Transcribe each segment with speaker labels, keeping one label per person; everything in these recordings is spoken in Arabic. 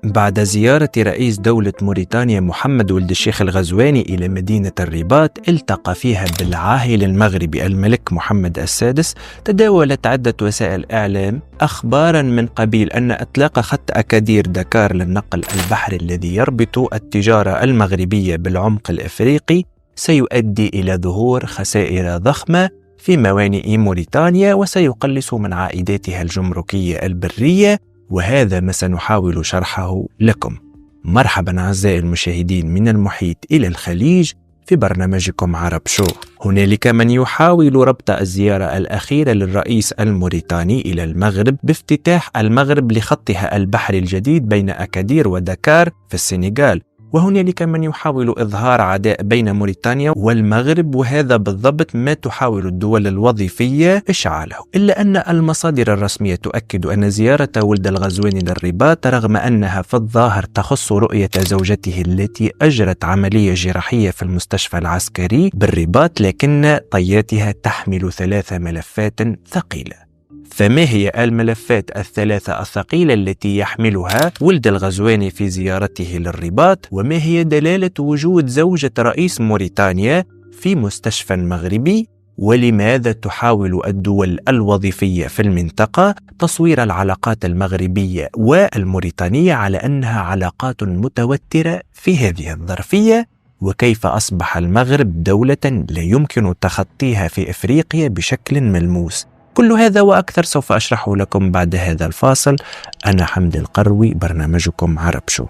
Speaker 1: بعد زيارة رئيس دولة موريتانيا محمد ولد الشيخ الغزواني إلى مدينة الرباط، التقى فيها بالعاهل المغربي الملك محمد السادس، تداولت عدة وسائل إعلام أخبارا من قبيل أن إطلاق خط أكادير دكار للنقل البحري الذي يربط التجارة المغربية بالعمق الإفريقي سيؤدي إلى ظهور خسائر ضخمة في موانئ موريتانيا، وسيقلص من عائداتها الجمركية البرية، وهذا ما سنحاول شرحه لكم. مرحبا أعزائي المشاهدين من المحيط إلى الخليج في برنامجكم عرب شو. هنالك من يحاول ربط الزيارة الأخيرة للرئيس الموريتاني إلى المغرب بافتتاح المغرب لخطها البحري الجديد بين أكادير ودكار في السنغال، وهنالك من يحاول إظهار عداء بين موريتانيا والمغرب، وهذا بالضبط ما تحاول الدول الوظيفية إشعاله. إلا أن المصادر الرسمية تؤكد أن زيارة ولد الغزواني للرباط، رغم أنها في الظاهر تخص رؤية زوجته التي أجرت عملية جراحية في المستشفى العسكري بالرباط، لكن طياتها تحمل 3 ملفات ثقيلة. فما هي الملفات الثلاثة الثقيلة التي يحملها ولد الغزواني في زيارته للرباط؟ وما هي دلالة وجود زوجة رئيس موريتانيا في مستشفى مغربي؟ ولماذا تحاول الدول الوظيفية في المنطقة تصوير العلاقات المغربية والموريتانية على أنها علاقات متوترة في هذه الظرفية؟ وكيف أصبح المغرب دولة لا يمكن تخطيها في إفريقيا بشكل ملموس؟ كل هذا وأكثر سوف أشرحه لكم بعد هذا الفاصل. أنا حمد القروي، برنامجكم عرب شو.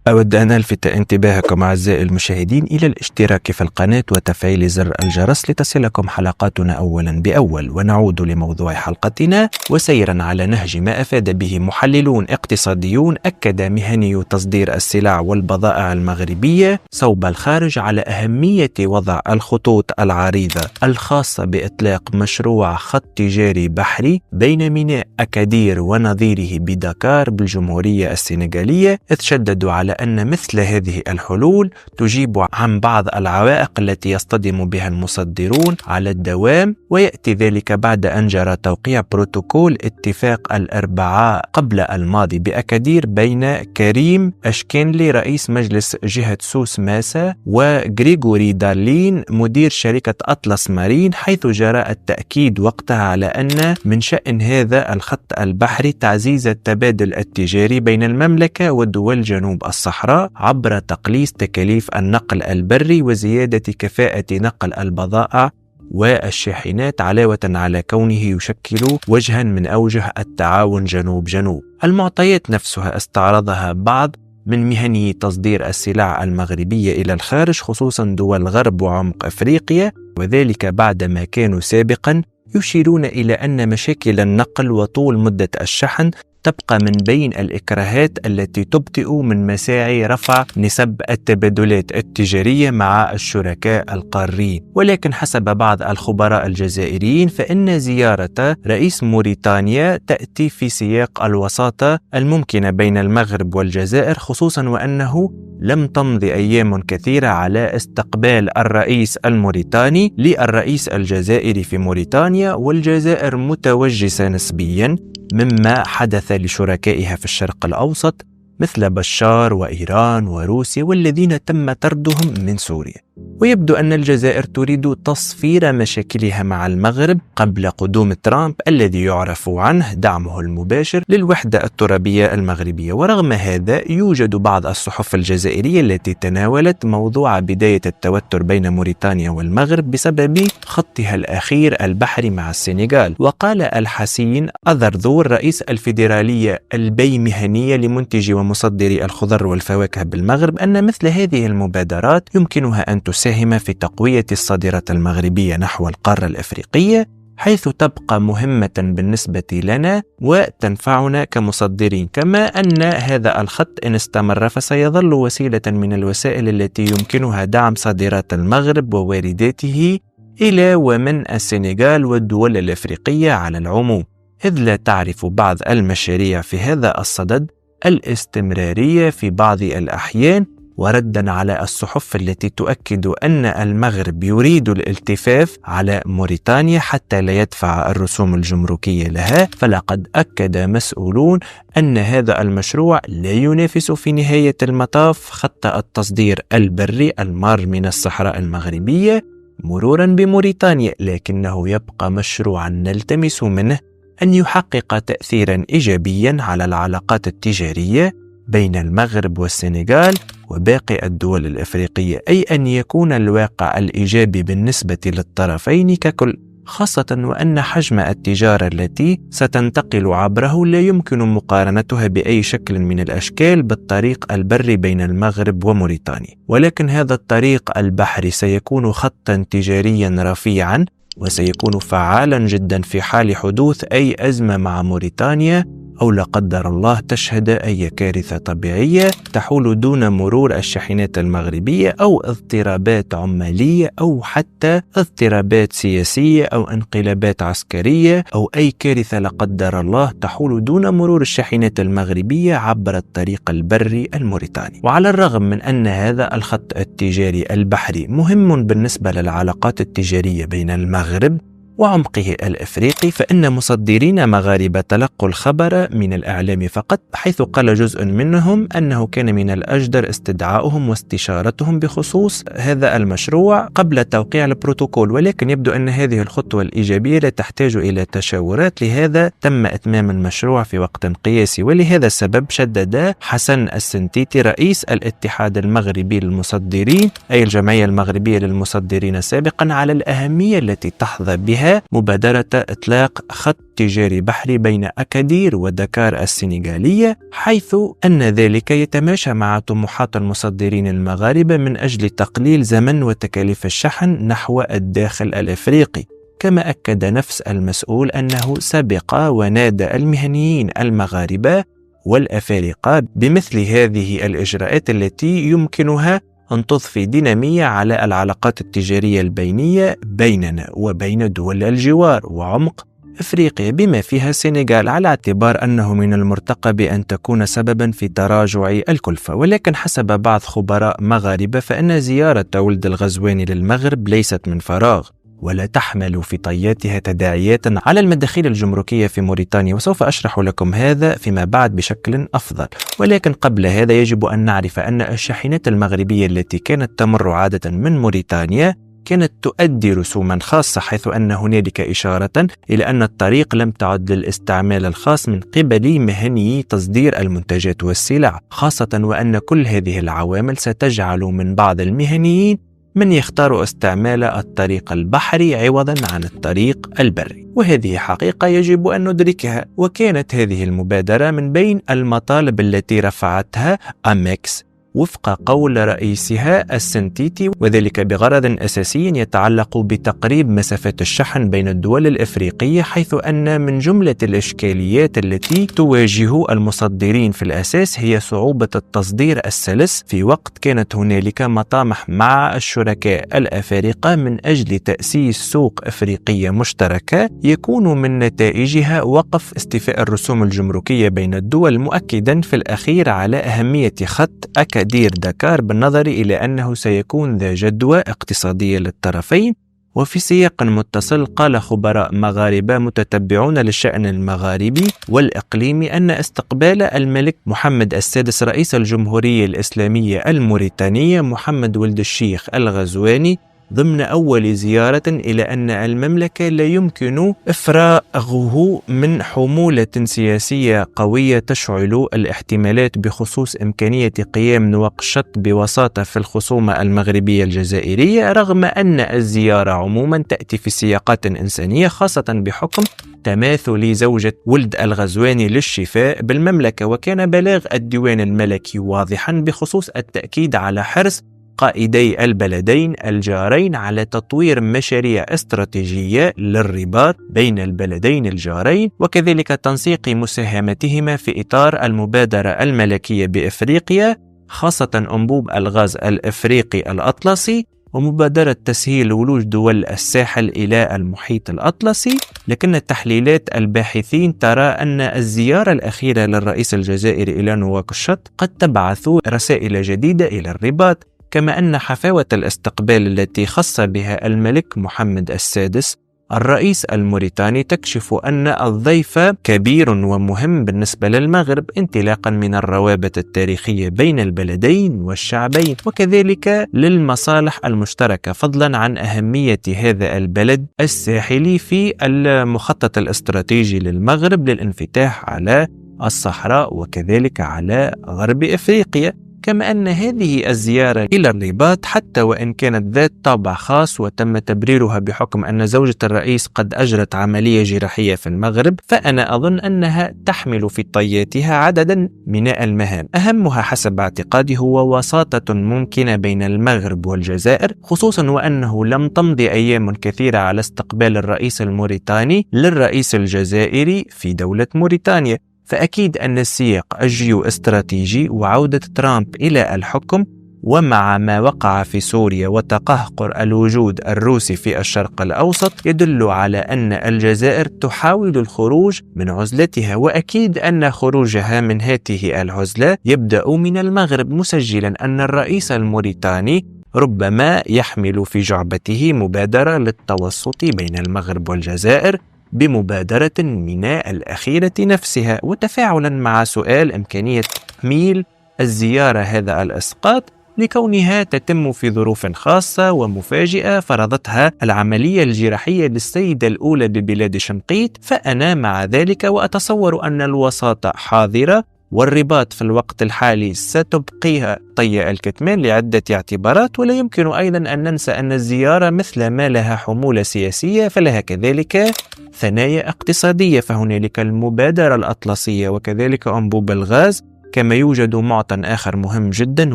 Speaker 1: أود أن ألفت انتباهكم أعزائي المشاهدين إلى الاشتراك في القناة وتفعيل زر الجرس لتصلكم حلقاتنا أولا بأول. ونعود لموضوع حلقتنا، وسيرا على نهج ما أفاد به محللون اقتصاديون، أكد مهني تصدير السلع والبضائع المغربية صوب الخارج على أهمية وضع الخطوط العريضة الخاصة بإطلاق مشروع خط تجاري بحري بين ميناء أكادير ونظيره بدكار بالجمهورية السنغالية، إذ شددوا على أن مثل هذه الحلول تجيب عن بعض العوائق التي يصطدم بها المصدرون على الدوام، ويأتي ذلك بعد أن جرى توقيع بروتوكول اتفاق الأربعاء قبل الماضي بأكادير بين كريم أشكنلي رئيس مجلس جهة سوس ماسا وغريغوري دارلين مدير شركة أطلس مارين، حيث جرى التأكيد وقتها على أن من شأن هذا الخط البحري تعزيز التبادل التجاري بين المملكة ودول جنوب الصحراء عبر تقليص تكاليف النقل البري وزيادة كفاءة نقل البضائع والشاحنات، علاوة على كونه يشكل وجها من أوجه التعاون جنوب جنوب. المعطيات نفسها استعرضها بعض من مهني تصدير السلع المغربية إلى الخارج، خصوصا دول غرب وعمق أفريقيا، وذلك بعدما كانوا سابقا يشيرون إلى أن مشاكل النقل وطول مدة الشحن تبقى من بين الإكراهات التي تبطئ من مساعي رفع نسب التبادلات التجارية مع الشركاء القارين. ولكن حسب بعض الخبراء الجزائريين فإن زيارة رئيس موريتانيا تأتي في سياق الوساطة الممكنة بين المغرب والجزائر، خصوصا وأنه لم تمض أيام كثيرة على استقبال الرئيس الموريتاني للرئيس الجزائري في موريتانيا، والجزائر متوجسة نسبيا مما حدث لشركائها في الشرق الأوسط مثل بشار وإيران وروسيا والذين تم طردهم من سوريا. ويبدو أن الجزائر تريد تصفير مشاكلها مع المغرب قبل قدوم ترامب الذي يعرف عنه دعمه المباشر للوحدة الترابية المغربية. ورغم هذا يوجد بعض الصحف الجزائرية التي تناولت موضوع بداية التوتر بين موريتانيا والمغرب بسبب خطها الأخير البحري مع السنغال. وقال الحسين أذرذور رئيس الفيدرالية البيمهنية لمنتجي ومصدري الخضر والفواكه بالمغرب أن مثل هذه المبادرات يمكنها أن تساهم في تقوية الصادرات المغربية نحو القارة الأفريقية، حيث تبقى مهمة بالنسبة لنا وتنفعنا كمصدرين، كما أن هذا الخط إن استمر فسيظل وسيلة من الوسائل التي يمكنها دعم صادرات المغرب ووارداته إلى ومن السنغال والدول الأفريقية على العموم، إذ لا تعرف بعض المشاريع في هذا الصدد الاستمرارية في بعض الأحيان. وردا على الصحف التي تؤكد أن المغرب يريد الالتفاف على موريتانيا حتى لا يدفع الرسوم الجمركية لها، فلقد أكد مسؤولون أن هذا المشروع لا ينافس في نهاية المطاف خط التصدير البري المار من الصحراء المغربية مرورا بموريتانيا، لكنه يبقى مشروعا نلتمس منه أن يحقق تأثيرا إيجابيا على العلاقات التجارية بين المغرب والسنغال وباقي الدول الأفريقية، أي أن يكون الواقع الإيجابي بالنسبة للطرفين ككل، خاصة وأن حجم التجارة التي ستنتقل عبره لا يمكن مقارنتها بأي شكل من الأشكال بالطريق البري بين المغرب وموريتانيا. ولكن هذا الطريق البحري سيكون خطا تجاريا رفيعا، وسيكون فعالا جدا في حال حدوث أي أزمة مع موريتانيا أو لا قدر الله تشهد أي كارثة طبيعية تحول دون مرور الشاحنات المغربية، أو اضطرابات عمالية، أو حتى اضطرابات سياسية أو انقلابات عسكرية، أو أي كارثة لا قدر الله تحول دون مرور الشاحنات المغربية عبر الطريق البري الموريتاني. وعلى الرغم من أن هذا الخط التجاري البحري مهم بالنسبة للعلاقات التجارية بين المغرب وعمقه الأفريقي، فإن مصدرين مغاربة تلقوا الخبر من الإعلام فقط، حيث قال جزء منهم أنه كان من الأجدر استدعائهم واستشارتهم بخصوص هذا المشروع قبل توقيع البروتوكول. ولكن يبدو أن هذه الخطوة الإيجابية لا تحتاج إلى تشاورات، لهذا تم إتمام المشروع في وقت قياسي. ولهذا السبب شدد حسن السنتيتي رئيس الاتحاد المغربي للمصدرين، أي الجمعية المغربية للمصدرين سابقا، على الأهمية التي تحظى بها مبادرة إطلاق خط تجاري بحري بين أكادير ودكار السنغالية، حيث أن ذلك يتماشى مع طموحات المصدرين المغاربة من أجل تقليل زمن وتكاليف الشحن نحو الداخل الأفريقي. كما أكد نفس المسؤول أنه سبق ونادى المهنيين المغاربة والأفارقة بمثل هذه الإجراءات التي يمكنها أن تضفي دينامية على العلاقات التجارية البينية بيننا وبين دول الجوار وعمق أفريقيا بما فيها السنغال، على اعتبار أنه من المرتقب أن تكون سببا في تراجع الكلفة. ولكن حسب بعض خبراء مغاربة فإن زيارة ولد الغزواني للمغرب ليست من فراغ، ولا تحمل في طياتها تداعيات على المداخيل الجمركية في موريتانيا، وسوف أشرح لكم هذا فيما بعد بشكل أفضل. ولكن قبل هذا يجب أن نعرف أن الشاحنات المغربية التي كانت تمر عادة من موريتانيا كانت تؤدي رسوما خاصة، حيث أن هنالك إشارة إلى أن الطريق لم تعد للاستعمال الخاص من قبل مهنيي تصدير المنتجات والسلع، خاصة وأن كل هذه العوامل ستجعل من بعض المهنيين من يختار استعمال الطريق البحري عوضا عن الطريق البري، وهذه حقيقة يجب أن ندركها. وكانت هذه المبادرة من بين المطالب التي رفعتها أميكس وفق قول رئيسها السنتيتي، وذلك بغرض أساسي يتعلق بتقريب مسافات الشحن بين الدول الأفريقية، حيث أن من جملة الإشكاليات التي تواجه المصدرين في الأساس هي صعوبة التصدير السلس، في وقت كانت هنالك مطامح مع الشركاء الأفارقة من أجل تأسيس سوق أفريقية مشتركة يكون من نتائجها وقف استيفاء الرسوم الجمركية بين الدول، مؤكدا في الأخير على أهمية خط أكادير دكار بالنظر إلى أنه سيكون ذا جدوى اقتصادية للطرفين. وفي سياق متصل قال خبراء مغاربة متتبعون للشأن المغاربي والإقليمي أن استقبال الملك محمد السادس رئيس الجمهورية الإسلامية الموريتانية محمد ولد الشيخ الغزواني ضمن أول زيارة إلى أن المملكة لا يمكن إفراغه من حمولة سياسية قوية تشعل الاحتمالات بخصوص إمكانية قيام نواقشات بوساطة في الخصومة المغربية الجزائرية، رغم أن الزيارة عموما تأتي في سياقات إنسانية، خاصة بحكم تماثل زوجة ولد الغزواني للشفاء بالمملكة. وكان بلاغ الديوان الملكي واضحا بخصوص التأكيد على حرص قائدي البلدين الجارين على تطوير مشاريع استراتيجية للرباط بين البلدين الجارين، وكذلك تنسيق مساهمتهما في إطار المبادرة الملكية بإفريقيا، خاصة أنبوب الغاز الإفريقي الأطلسي، ومبادرة تسهيل ولوج دول الساحل إلى المحيط الأطلسي. لكن تحليلات الباحثين ترى أن الزيارة الأخيرة للرئيس الجزائري إلى نواكشوط قد تبعث رسائل جديدة إلى الرباط، كما أن حفاوة الاستقبال التي خص بها الملك محمد السادس الرئيس الموريتاني تكشف أن الضيف كبير ومهم بالنسبة للمغرب، انطلاقا من الروابط التاريخية بين البلدين والشعبين، وكذلك للمصالح المشتركة، فضلا عن أهمية هذا البلد الساحلي في المخطط الاستراتيجي للمغرب للانفتاح على الصحراء وكذلك على غرب إفريقيا. كما أن هذه الزيارة إلى الرباط حتى وإن كانت ذات طابع خاص وتم تبريرها بحكم أن زوجة الرئيس قد أجرت عملية جراحية في المغرب، فأنا أظن أنها تحمل في طياتها عددا من المهام، أهمها حسب اعتقادي هو وساطة ممكنة بين المغرب والجزائر، خصوصا وأنه لم تمضي أيام كثيرة على استقبال الرئيس الموريتاني للرئيس الجزائري في دولة موريتانيا. فأكيد أن السياق الجيو استراتيجي وعودة ترامب إلى الحكم ومع ما وقع في سوريا وتقهقر الوجود الروسي في الشرق الأوسط يدل على أن الجزائر تحاول الخروج من عزلتها، وأكيد أن خروجها من هذه العزلة يبدأ من المغرب، مسجلا أن الرئيس الموريتاني ربما يحمل في جعبته مبادرة للتوسط بين المغرب والجزائر بمبادرة من الأخيرة نفسها، وتفاعلا مع سؤال إمكانية تحميل الزيارة هذا الإسقاط لكونها تتم في ظروف خاصة ومفاجئة فرضتها العملية الجراحية للسيدة الأولى ببلاد شنقيط. فأنا مع ذلك وأتصور أن الوساطة حاضرة، والرباط في الوقت الحالي ستبقيها طي الكتمان لعدة اعتبارات. ولا يمكن أيضا أن ننسى أن الزيارة مثل ما لها حمولة سياسية فلها كذلك ثنايا اقتصادية، فهنالك المبادرة الأطلسية وكذلك أنبوب الغاز، كما يوجد معطى آخر مهم جدا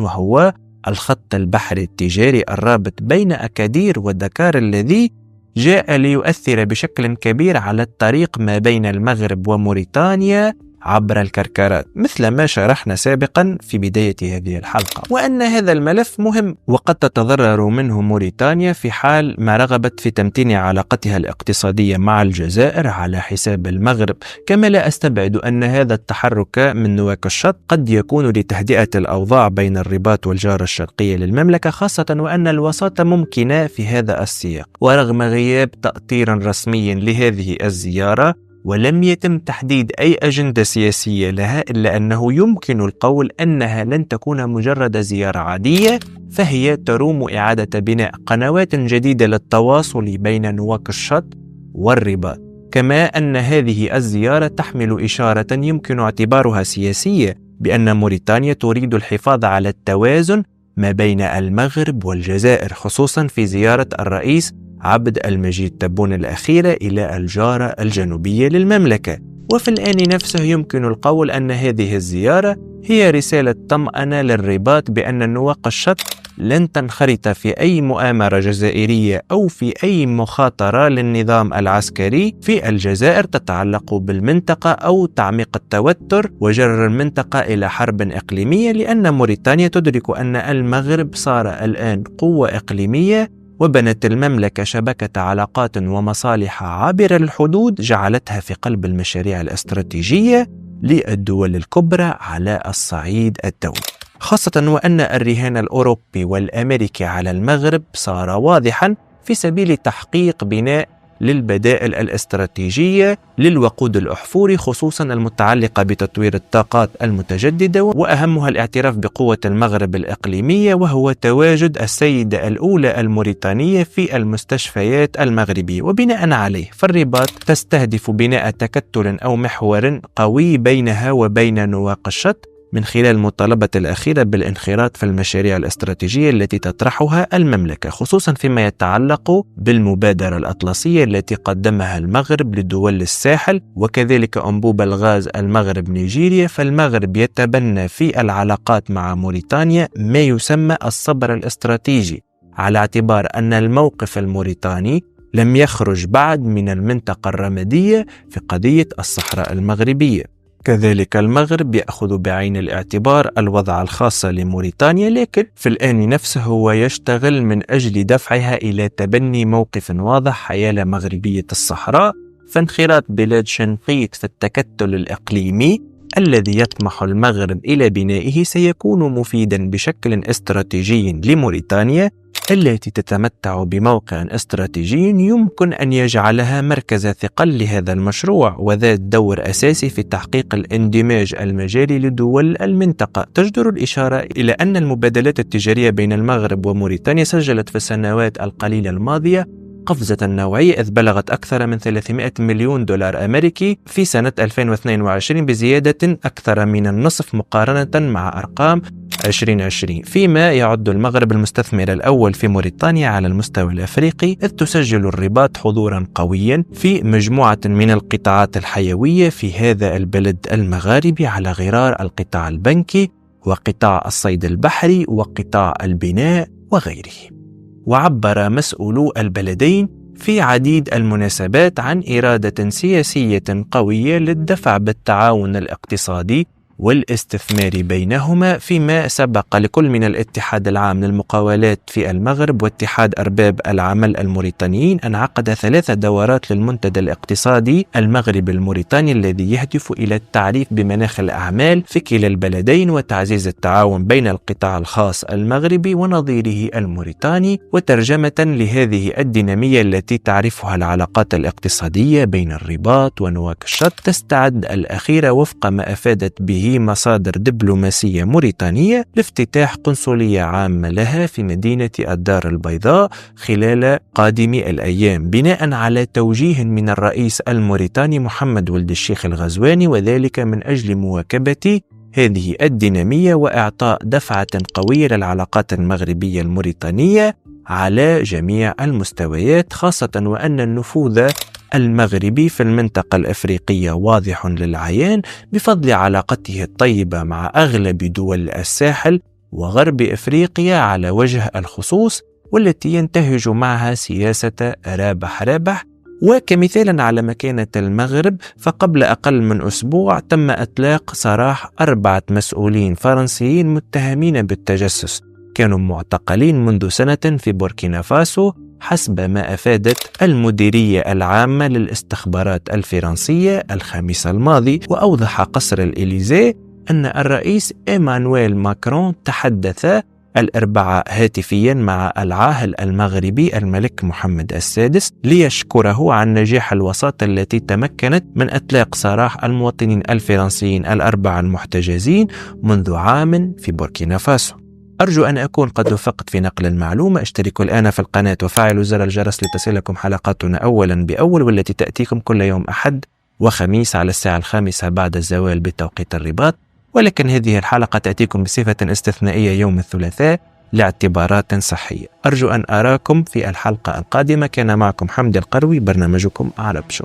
Speaker 1: وهو الخط البحري التجاري الرابط بين أكادير ودكار الذي جاء ليؤثر بشكل كبير على الطريق ما بين المغرب وموريتانيا عبر الكركرات، مثل ما شرحنا سابقا في بداية هذه الحلقة، وأن هذا الملف مهم وقد تتضرر منه موريتانيا في حال ما رغبت في تمتين علاقتها الاقتصادية مع الجزائر على حساب المغرب. كما لا أستبعد أن هذا التحرك من نواكشوط قد يكون لتهدئة الأوضاع بين الرباط والجارة الشرقية للمملكة، خاصة وأن الوساطة ممكنة في هذا السياق. ورغم غياب تأطير رسمي لهذه الزيارة ولم يتم تحديد أي أجندة سياسية لها، إلا أنه يمكن القول أنها لن تكون مجرد زيارة عادية، فهي تروم إعادة بناء قنوات جديدة للتواصل بين نواكشوط والرباط. كما أن هذه الزيارة تحمل إشارة يمكن اعتبارها سياسية، بأن موريتانيا تريد الحفاظ على التوازن ما بين المغرب والجزائر، خصوصا في زيارة الرئيس عبد المجيد تبون الأخيرة إلى الجارة الجنوبية للمملكة. وفي الآن نفسه يمكن القول أن هذه الزيارة هي رسالة طمأنة للرباط بأن نواكشوط لن تنخرط في أي مؤامرة جزائرية أو في أي مخاطرة للنظام العسكري في الجزائر تتعلق بالمنطقة أو تعميق التوتر وجر المنطقة إلى حرب إقليمية، لأن موريتانيا تدرك أن المغرب صار الآن قوة إقليمية، وبنت المملكة شبكة علاقات ومصالح عابرة للحدود جعلتها في قلب المشاريع الاستراتيجية للدول الكبرى على الصعيد الدولي، خاصة وأن الرهان الأوروبي والأمريكي على المغرب صار واضحا في سبيل تحقيق بناء للبدائل الاستراتيجية للوقود الأحفوري، خصوصا المتعلقة بتطوير الطاقات المتجددة، وأهمها الاعتراف بقوة المغرب الإقليمية، وهو تواجد السيدة الأولى الموريتانية في المستشفيات المغربية. وبناء عليه فالرباط تستهدف بناء تكتل أو محور قوي بينها وبين نواكشوط من خلال المطالبة الأخيرة بالانخراط في المشاريع الاستراتيجية التي تطرحها المملكة، خصوصا فيما يتعلق بالمبادرة الأطلسية التي قدمها المغرب لدول الساحل، وكذلك أنبوب الغاز المغرب نيجيريا. فالمغرب يتبنى في العلاقات مع موريتانيا ما يسمى الصبر الاستراتيجي، على اعتبار أن الموقف الموريتاني لم يخرج بعد من المنطقة الرمادية في قضية الصحراء المغربية. كذلك المغرب يأخذ بعين الاعتبار الوضع الخاص لموريتانيا، لكن في الآن نفسه هو يشتغل من أجل دفعها إلى تبني موقف واضح حيال مغربية الصحراء، فانخراط بلاد شنقيط في التكتل الإقليمي الذي يطمح المغرب إلى بنائه سيكون مفيدا بشكل استراتيجي لموريتانيا التي تتمتع بموقع استراتيجي يمكن أن يجعلها مركز ثقل لهذا المشروع وذات دور أساسي في تحقيق الاندماج المجالي لدول المنطقة. تجدر الإشارة إلى أن المبادلات التجارية بين المغرب وموريتانيا سجلت في السنوات القليلة الماضية قفزة نوعية، إذ بلغت أكثر من 300 مليون دولار أمريكي في سنة 2022 بزيادة أكثر من النصف مقارنة مع أرقام 2020، فيما يعد المغرب المستثمر الأول في موريتانيا على المستوى الأفريقي، إذ تسجل الرباط حضورا قويا في مجموعة من القطاعات الحيوية في هذا البلد المغاربي على غرار القطاع البنكي وقطاع الصيد البحري وقطاع البناء وغيره. وعبر مسؤولو البلدين في عديد المناسبات عن إرادة سياسية قوية للدفع بالتعاون الاقتصادي والاستثمار بينهما، فيما سبق لكل من الاتحاد العام للمقاولات في المغرب واتحاد أرباب العمل الموريتانيين أن عقد 3 دورات للمنتدى الاقتصادي المغربي الموريتاني الذي يهدف إلى التعريف بمناخ الأعمال في كلا البلدين وتعزيز التعاون بين القطاع الخاص المغربي ونظيره الموريتاني، وترجمة لهذه الدينامية التي تعرفها العلاقات الاقتصادية بين الرباط ونواكشوط تستعد الأخيرة وفق ما أفادت به مصادر دبلوماسية موريتانية لافتتاح قنصلية عامة لها في مدينة الدار البيضاء خلال قادم الأيام، بناء على توجيه من الرئيس الموريتاني محمد ولد الشيخ الغزواني، وذلك من أجل مواكبة هذه الدينامية وإعطاء دفعة قوية للعلاقات المغربية الموريتانية على جميع المستويات، خاصة وأن النفوذ المغربي في المنطقة الأفريقية واضح للعيان بفضل علاقته الطيبة مع أغلب دول الساحل وغرب أفريقيا على وجه الخصوص، والتي ينتهج معها سياسة رابح رابح. وكمثال على مكانة المغرب، فقبل أقل من أسبوع تم إطلاق سراح 4 مسؤولين فرنسيين متهمين بالتجسس كانوا معتقلين منذ سنة في بوركينا فاسو حسب ما أفادت المديرية العامة للاستخبارات الفرنسية الخميس الماضي. وأوضح قصر الإليزيه أن الرئيس إيمانويل ماكرون تحدث الأربعاء هاتفيا مع العاهل المغربي الملك محمد السادس ليشكره عن نجاح الوساطة التي تمكنت من إطلاق سراح المواطنين الفرنسيين 4 المحتجزين منذ عام في بوركينا فاسو. أرجو أن أكون قد وفقت في نقل المعلومة. اشتركوا الآن في القناة وفعلوا زر الجرس لتصلكم حلقاتنا أولا بأول، والتي تأتيكم كل يوم أحد وخميس على الساعة 5 بعد الزوال بتوقيت الرباط، ولكن هذه الحلقة تأتيكم بصفة استثنائية يوم الثلاثاء لاعتبارات صحية. أرجو أن أراكم في الحلقة القادمة. كان معكم حمد القروي، برنامجكم عرب شو.